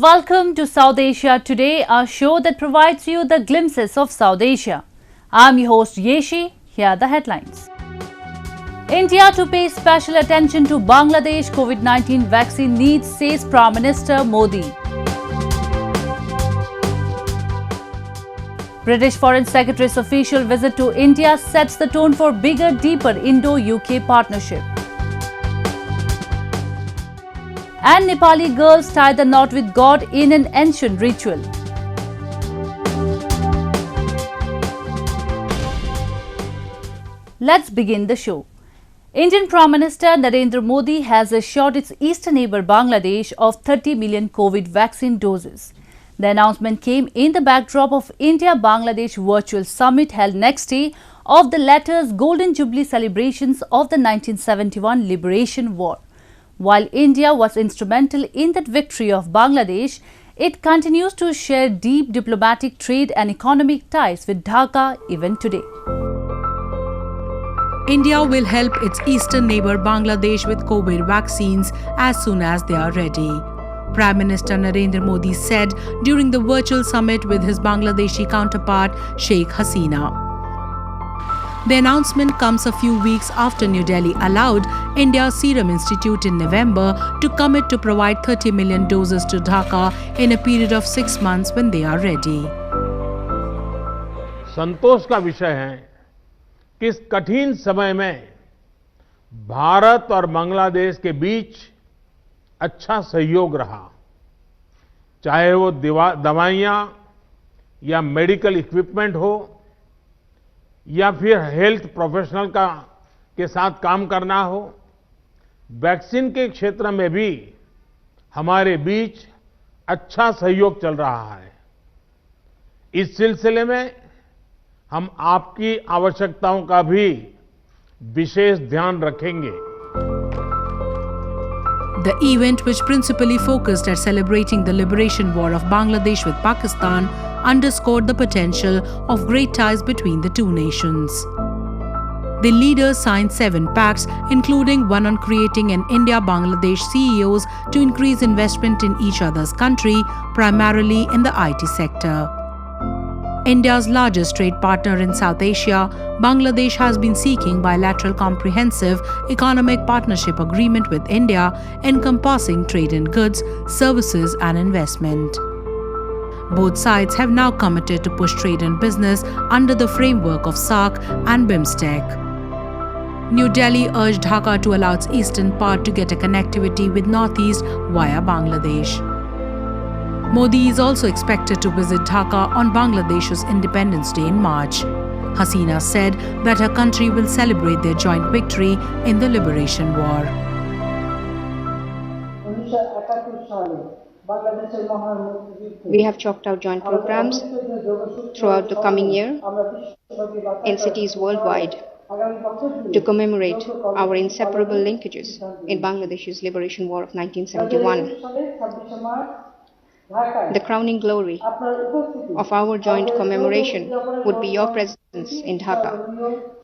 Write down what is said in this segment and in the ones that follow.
Welcome to South Asia Today, our show that provides you the glimpses of South Asia. I'm your host Yeshi. Here are the headlines. India to pay special attention to Bangladesh COVID-19 vaccine needs, says Prime Minister Modi. British Foreign Secretary's official visit to India sets the tone for bigger, deeper Indo-UK partnership. And Nepali girls tie the knot with God in an ancient ritual. Let's begin the show. Indian Prime Minister Narendra Modi has assured its eastern neighbour Bangladesh of 30 million COVID vaccine doses. The announcement came in the backdrop of India-Bangladesh virtual summit held next day of the latter's Golden Jubilee celebrations of the 1971 Liberation War. While India was instrumental in that victory of Bangladesh, it continues to share deep diplomatic, trade and economic ties with Dhaka even today. India will help its eastern neighbour Bangladesh with COVID vaccines as soon as they are ready. Prime Minister Narendra Modi said during the virtual summit with his Bangladeshi counterpart Sheikh Hasina. The announcement comes a few weeks after New Delhi allowed India's Serum Institute in November to commit to provide 30 million doses to Dhaka in a period of 6 months when they are ready. संतोष का विषय है कि इस कठिन समय में भारत और बांग्लादेश के बीच अच्छा सहयोग रहा, चाहे वो दवाइयां या मेडिकल इक्विपमेंट हो या फिर हेल्थ प्रोफेशनल के साथ काम करना हो। वैक्सीन के क्षेत्र में भी हमारे बीच अच्छा सहयोग चल रहा है। इस सिलसिले में हम आपकी आवश्यकताओं का भी विशेष ध्यान रखेंगे। The event, which principally focused at celebrating the liberation war of Bangladesh with Pakistan, underscored the potential of great ties between the two nations. The leaders signed 7 pacts, including one on creating an India-Bangladesh CEOs to increase investment in each other's country, primarily in the IT sector. India's largest trade partner in South Asia, Bangladesh has been seeking bilateral comprehensive economic partnership agreement with India encompassing trade in goods, services and investment. Both sides have now committed to push trade and business under the framework of SAARC and BIMSTEC. New Delhi urged Dhaka to allow its eastern part to get a connectivity with northeast via Bangladesh. Modi is also expected to visit Dhaka on Bangladesh's Independence Day in March. Hasina said that her country will celebrate their joint victory in the Liberation War. We have chalked out joint programs throughout the coming year in cities worldwide to commemorate our inseparable linkages in Bangladesh's Liberation War of 1971. The crowning glory of our joint commemoration would be your presence in Dhaka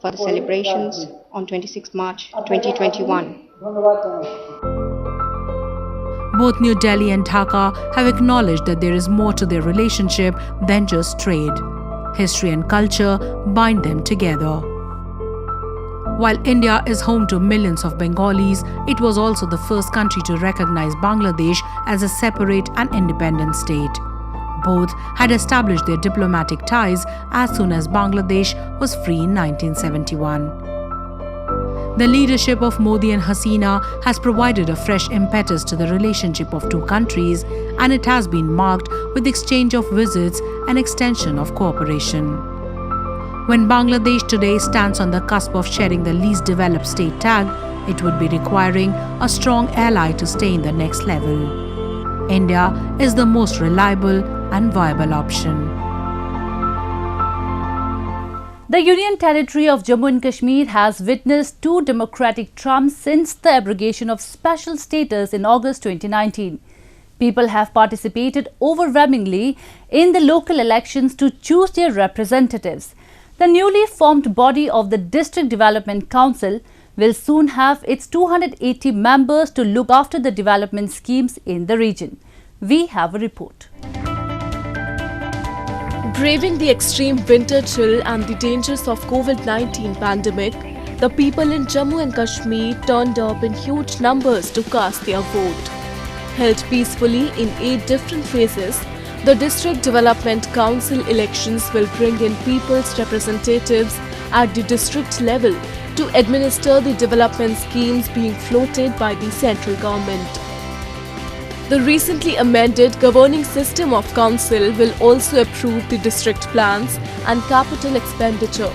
for the celebrations on 26 March 2021. Both New Delhi and Dhaka have acknowledged that there is more to their relationship than just trade. History and culture bind them together. While India is home to millions of Bengalis, it was also the first country to recognize Bangladesh as a separate and independent state. Both had established their diplomatic ties as soon as Bangladesh was free in 1971. The leadership of Modi and Hasina has provided a fresh impetus to the relationship of two countries, and it has been marked with exchange of visits and extension of cooperation. When Bangladesh today stands on the cusp of sharing the least developed state tag, it would be requiring a strong ally to stay in the next level. India is the most reliable and viable option. The Union Territory of Jammu and Kashmir has witnessed 2 democratic trumps since the abrogation of special status in August 2019. People have participated overwhelmingly in the local elections to choose their representatives. The newly formed body of the District Development Council will soon have its 280 members to look after the development schemes in the region. We have a report. Braving the extreme winter chill and the dangers of COVID-19 pandemic, the people in Jammu and Kashmir turned up in huge numbers to cast their vote. Held peacefully in 8 different phases, the District Development Council elections will bring in people's representatives at the district level to administer the development schemes being floated by the central government. The recently amended governing system of council will also approve the district plans and capital expenditure.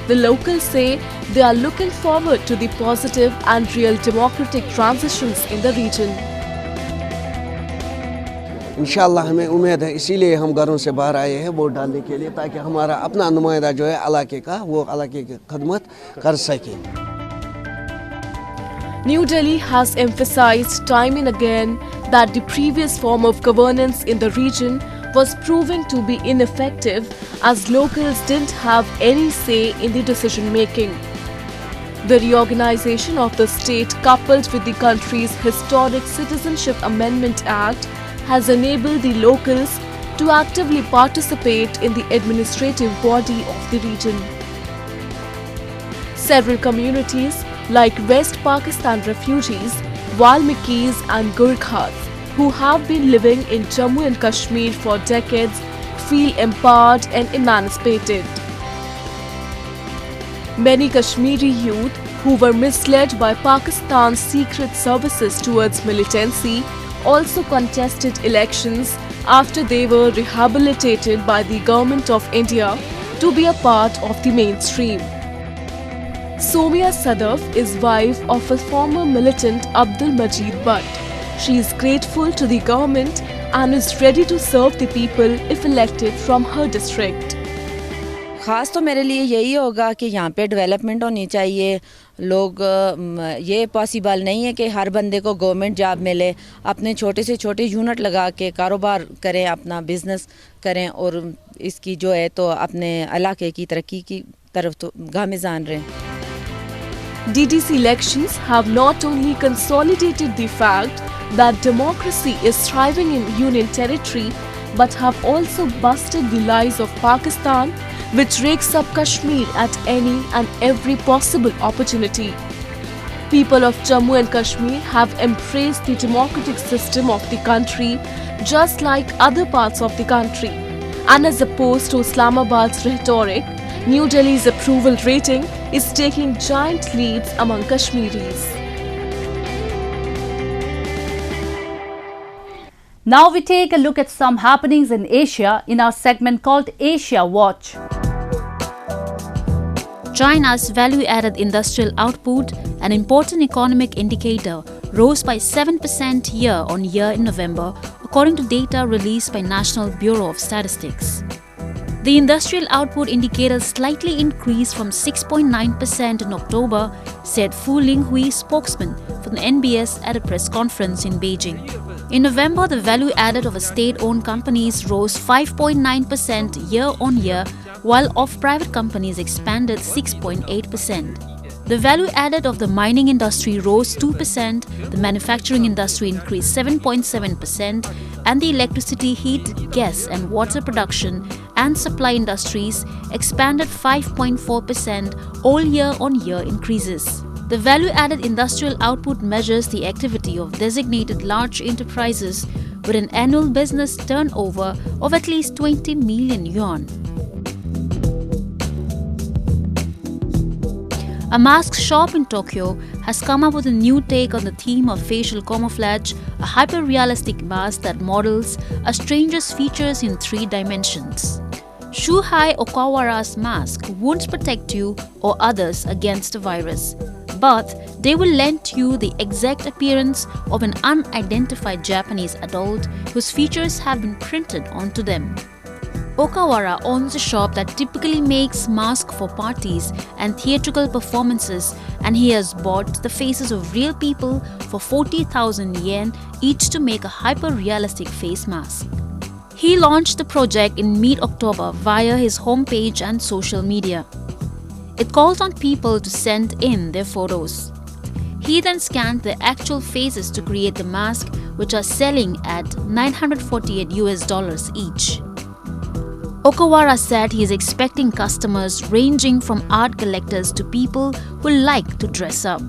The locals say they are looking forward to the positive and real democratic transitions in the region. इंशाअल्लाह हमें उम्मीद है, इसीलिए हम घरों से बाहर आए हैं वोट डालने के लिए, ताकि हमारा अपना नुमाइंदा जो है इलाके का, वो इलाके की खदमत कर सके. New Delhi has emphasized time and again that the previous form of governance in the region was proving to be ineffective as locals didn't have any say in the decision making. The reorganization of the state, coupled with the country's historic Citizenship Amendment Act, has enabled the locals to actively participate in the administrative body of the region. Several communities like West Pakistan refugees, Valmikis and Gurkhas, who have been living in Jammu and Kashmir for decades, feel empowered and emancipated. Many Kashmiri youth who were misled by Pakistan's secret services towards militancy also contested elections after they were rehabilitated by the Government of India to be a part of the mainstream. Somia Sadaf is wife of a former militant Abdul Majid Butt. She is grateful to the government and is ready to serve the people if elected from her district. ख़ास तो मेरे लिए यही होगा कि यहाँ पे development होनी चाहिए. लोग ये पॉसिबल नहीं है कि हर बंदे को गवर्नमेंट जॉब मिले. अपने छोटे से छोटे यूनिट लगा के कारोबार करें, अपना बिजनेस करें और इसकी जो है तो अपने इलाके की तरक्की की तरफ तो गामिज़ान रहें. DDC elections have not only consolidated the fact that democracy is thriving in Union territory, but have also busted the lies of Pakistan, which rakes up Kashmir at any and every possible opportunity. People of Jammu and Kashmir have embraced the democratic system of the country just like other parts of the country. And as opposed to Islamabad's rhetoric, New Delhi's approval rating is taking giant leads among Kashmiris. Now we take a look at some happenings in Asia in our segment called Asia Watch. China's value-added industrial output, an important economic indicator, rose by 7% year-on-year in November, according to data released by National Bureau of Statistics. The industrial output indicator slightly increased from 6.9% in October, said Fu Linghui, spokesman for the NBS at a press conference in Beijing. In November, the value added of state-owned companies rose 5.9% year-on-year, while of private companies expanded 6.8%. The value added of the mining industry rose 2%, the manufacturing industry increased 7.7%, and the electricity, heat, gas and water production and supply industries expanded 5.4%, all year-on-year increases. The value-added industrial output measures the activity of designated large enterprises with an annual business turnover of at least 20 million yuan. A mask shop in Tokyo has come up with a new take on the theme of facial camouflage, a hyper-realistic mask that models a stranger's features in 3 dimensions. Shuhei Okawara's mask won't protect you or others against the virus, but they will lend you the exact appearance of an unidentified Japanese adult whose features have been printed onto them. Okawara owns a shop that typically makes masks for parties and theatrical performances, and he has bought the faces of real people for 40,000 yen each to make a hyper-realistic face mask. He launched the project in mid-October via his homepage and social media. It calls on people to send in their photos. He then scanned the actual faces to create the mask, which are selling at $948 each. Okawara said he is expecting customers ranging from art collectors to people who like to dress up.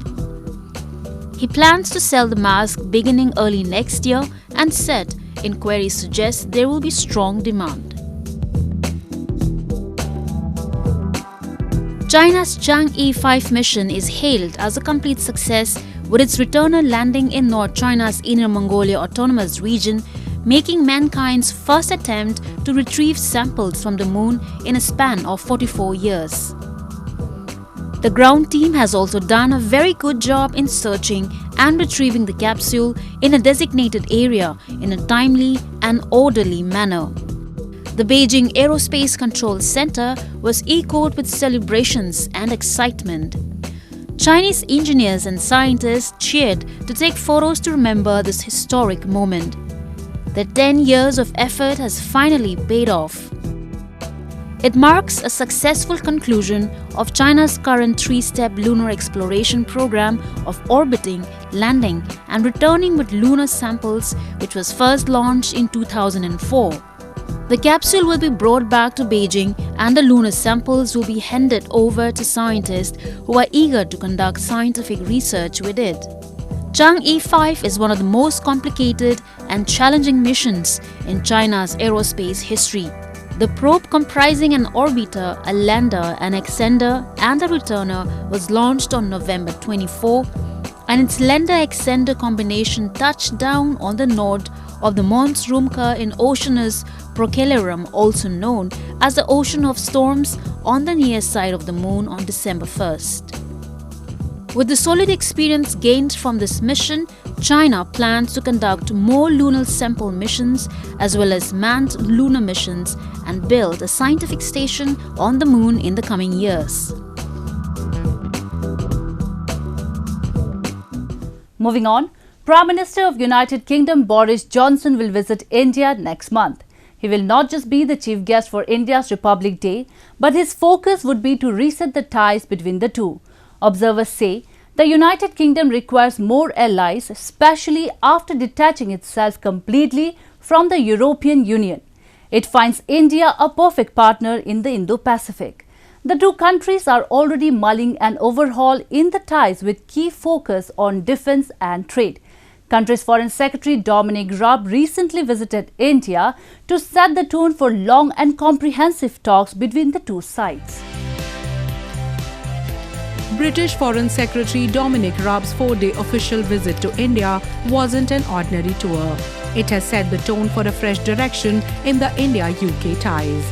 He plans to sell the mask beginning early next year and said inquiries suggest there will be strong demand. China's Chang'e 5 mission is hailed as a complete success, with its returner landing in North China's Inner Mongolia Autonomous Region, making mankind's first attempt to retrieve samples from the moon in a span of 44 years. The ground team has also done a very good job in searching and retrieving the capsule in a designated area in a timely and orderly manner. The Beijing Aerospace Control Center was echoed with celebrations and excitement. Chinese engineers and scientists cheered to take photos to remember this historic moment. The 10 years of effort has finally paid off. It marks a successful conclusion of China's current 3-step lunar exploration program of orbiting, landing, and returning with lunar samples, which was first launched in 2004. The capsule will be brought back to Beijing and the lunar samples will be handed over to scientists who are eager to conduct scientific research with it. Chang'e 5 is one of the most complicated and challenging missions in China's aerospace history. The probe, comprising an orbiter, a lander, an exsender, and a returner, was launched on November 24, and its lander-exsender combination touched down on the node of the Mons Rumca in Oceanus Procellarum, also known as the Ocean of Storms, on the near side of the Moon on December 1st. With the solid experience gained from this mission, China plans to conduct more lunar sample missions as well as manned lunar missions and build a scientific station on the Moon in the coming years. Moving on, Prime Minister of United Kingdom Boris Johnson will visit India next month. He will not just be the chief guest for India's Republic Day, but his focus would be to reset the ties between the two. Observers say the United Kingdom requires more allies, especially after detaching itself completely from the European Union. It finds India a perfect partner in the Indo-Pacific. The two countries are already mulling an overhaul in the ties with key focus on defence and trade. Country's Foreign Secretary Dominic Raab recently visited India to set the tone for long and comprehensive talks between the two sides. British Foreign Secretary Dominic Raab's 4-day official visit to India wasn't an ordinary tour. It has set the tone for a fresh direction in the India-UK ties.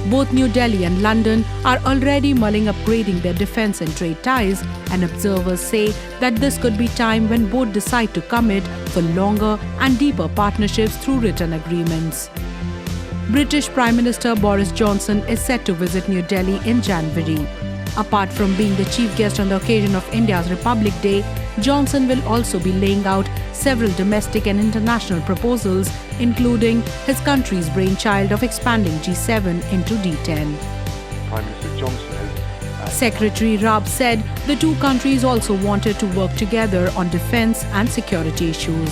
Both New Delhi and London are already mulling upgrading their defence and trade ties, and observers say that this could be time when both decide to commit for longer and deeper partnerships through written agreements. British Prime Minister Boris Johnson is set to visit New Delhi in January. Apart from being the chief guest on the occasion of India's Republic Day, Johnson will also be laying out several domestic and international proposals, including his country's brainchild of expanding G7 into D10. Prime Minister Johnson has Secretary Raab said the two countries also wanted to work together on defence and security issues.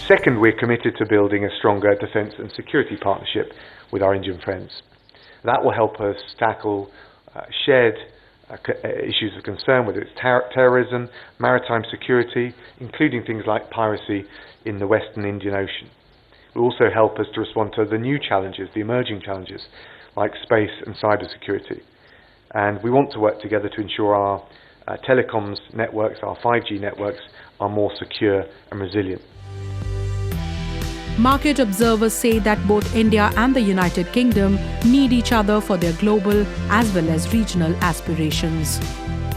Second, we're committed to building a stronger defence and security partnership with our Indian friends. That will help us tackle shared issues of concern, whether it's terrorism, maritime security, including things like piracy in the Western Indian Ocean. It will also help us to respond to the new challenges, the emerging challenges, like space and cybersecurity. And we want to work together to ensure our telecoms networks, our 5G networks, are more secure and resilient. Market observers say that both India and the United Kingdom need each other for their global as well as regional aspirations.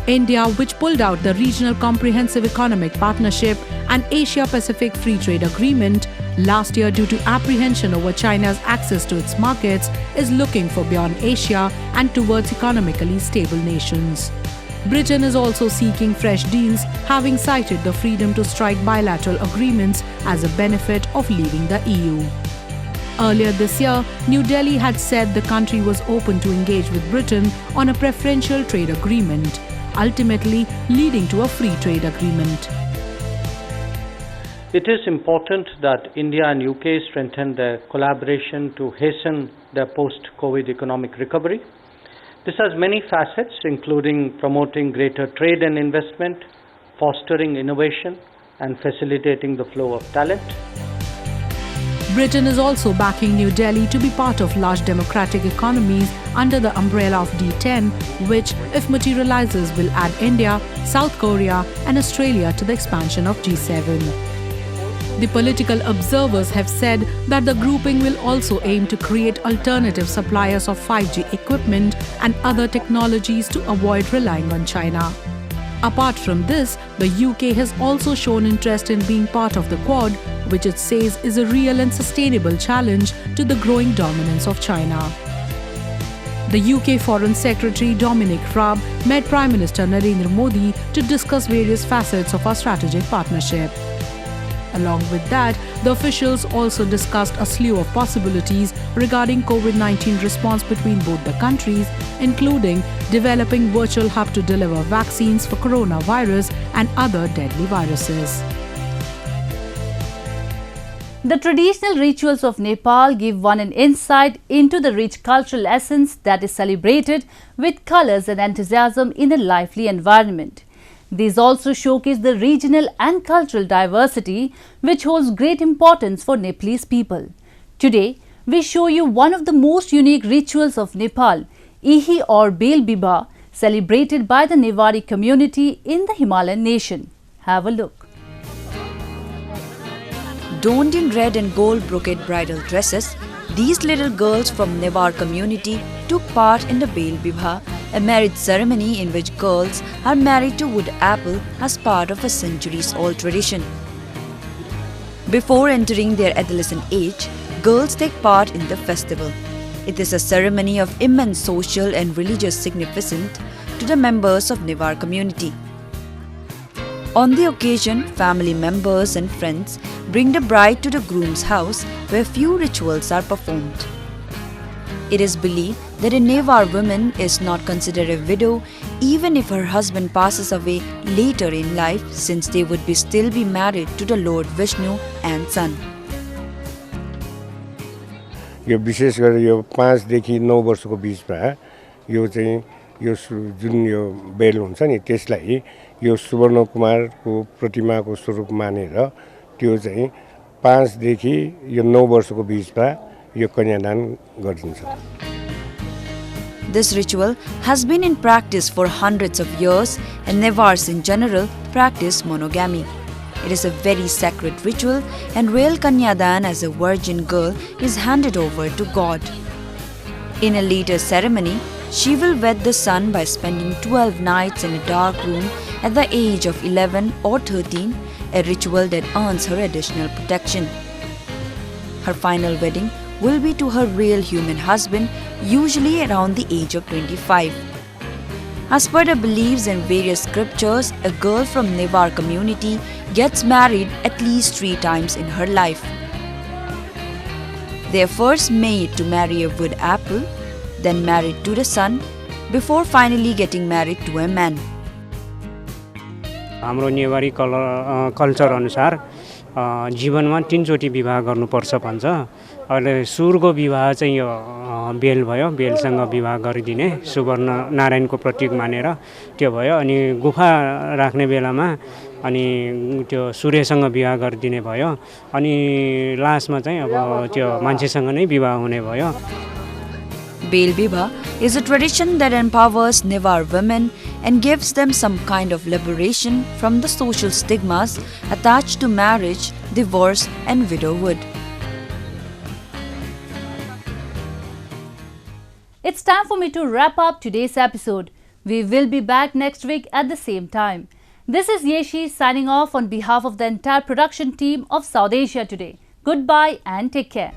India, which pulled out the Regional Comprehensive Economic Partnership and Asia-Pacific Free Trade Agreement last year due to apprehension over China's access to its markets, is looking for beyond Asia and towards economically stable nations. Britain is also seeking fresh deals, having cited the freedom to strike bilateral agreements as a benefit of leaving the EU. Earlier this year, New Delhi had said the country was open to engage with Britain on a preferential trade agreement. ultimately leading to a free trade agreement. It is important that India and UK strengthen their collaboration to hasten their post-COVID economic recovery. This has many facets, including promoting greater trade and investment, fostering innovation, and facilitating the flow of talent. Britain is also backing New Delhi to be part of large democratic economies under the umbrella of D10, which, if materializes, will add India, South Korea, and Australia to the expansion of G7. The political observers have said that the grouping will also aim to create alternative suppliers of 5G equipment and other technologies to avoid relying on China. Apart from this, the UK has also shown interest in being part of the Quad, which it says is a real and sustainable challenge to the growing dominance of China. The UK Foreign Secretary Dominic Raab met Prime Minister Narendra Modi to discuss various facets of our strategic partnership. Along with that, the officials also discussed a slew of possibilities regarding COVID-19 response between both the countries, including developing virtual hub to deliver vaccines for coronavirus and other deadly viruses. The traditional rituals of Nepal give one an insight into the rich cultural essence that is celebrated with colors and enthusiasm in a lively environment. These also showcase the regional and cultural diversity, which holds great importance for Nepalese people. Today, we show you one of the most unique rituals of Nepal, Ihi or Bel Bibha, celebrated by the Newari community in the Himalayan nation. Have a look. Donned in red and gold brocade bridal dresses, these little girls from Newar community took part in the Bel Bibha, a marriage ceremony in which girls are married to wood apple as part of a centuries-old tradition. Before entering their adolescent age, girls take part in the festival. It is a ceremony of immense social and religious significance to the members of Newar community. On the occasion, family members and friends bring the bride to the groom's house where few rituals are performed. It is believed that a Newar woman is not considered a widow even if her husband passes away later in life, since they would still be married to the Lord Vishnu and son. यो विशेष गरी यो 5 देखि 9 वर्षको बीचमा यो चाहिँ यो जुन यो bell हुन्छ नि त्यसलाई यो सुवर्ण कुमारको प्रतिमाको स्वरूप मानेर त्यो चाहिँ 5 देखि यो 9 वर्षको बीचमा यो कन्यादान गरिन्छ. This ritual has been in practice for hundreds of years, and Newars in general practice monogamy. It is a very sacred ritual, and real Kanyadan as a virgin girl is handed over to God. In a later ceremony, she will wed the son by spending 12 nights in a dark room at the age of 11 or 13, a ritual that earns her additional protection. Her final wedding will be to her real human husband, usually around the age of 25. As per the beliefs and various scriptures, a girl from Newar community gets married at least 3 times in her life. They are first made to marry a wood apple, then married to the son, before finally getting married to a man. हाम्रो Newari culture अनुसार जीवनमा 3 चोटी विवाह गर्नुपर्छ भन्छ. अहिले सुरुको विवाह चाहिँ यो बेल भयो, बेलसँग विवाह गरिदिने सुवर्ण नारायणको प्रतीक मानेर त्यो भयो. अनि गुफा राख्ने बेलामा अनि त्यो सूर्यसँग विवाह गरिदिने भयो. अनि लास्टमा चाहिँ अब त्यो मान्छेसँग नै विवाह हुने भयो. Bel Bibha is a tradition that empowers Newar women and gives them some kind of liberation from the social stigmas attached to marriage, divorce and widowhood. It's time for me to wrap up today's episode. We will be back next week at the same time. This is Yeshi signing off on behalf of the entire production team of South Asia Today. Goodbye and take care.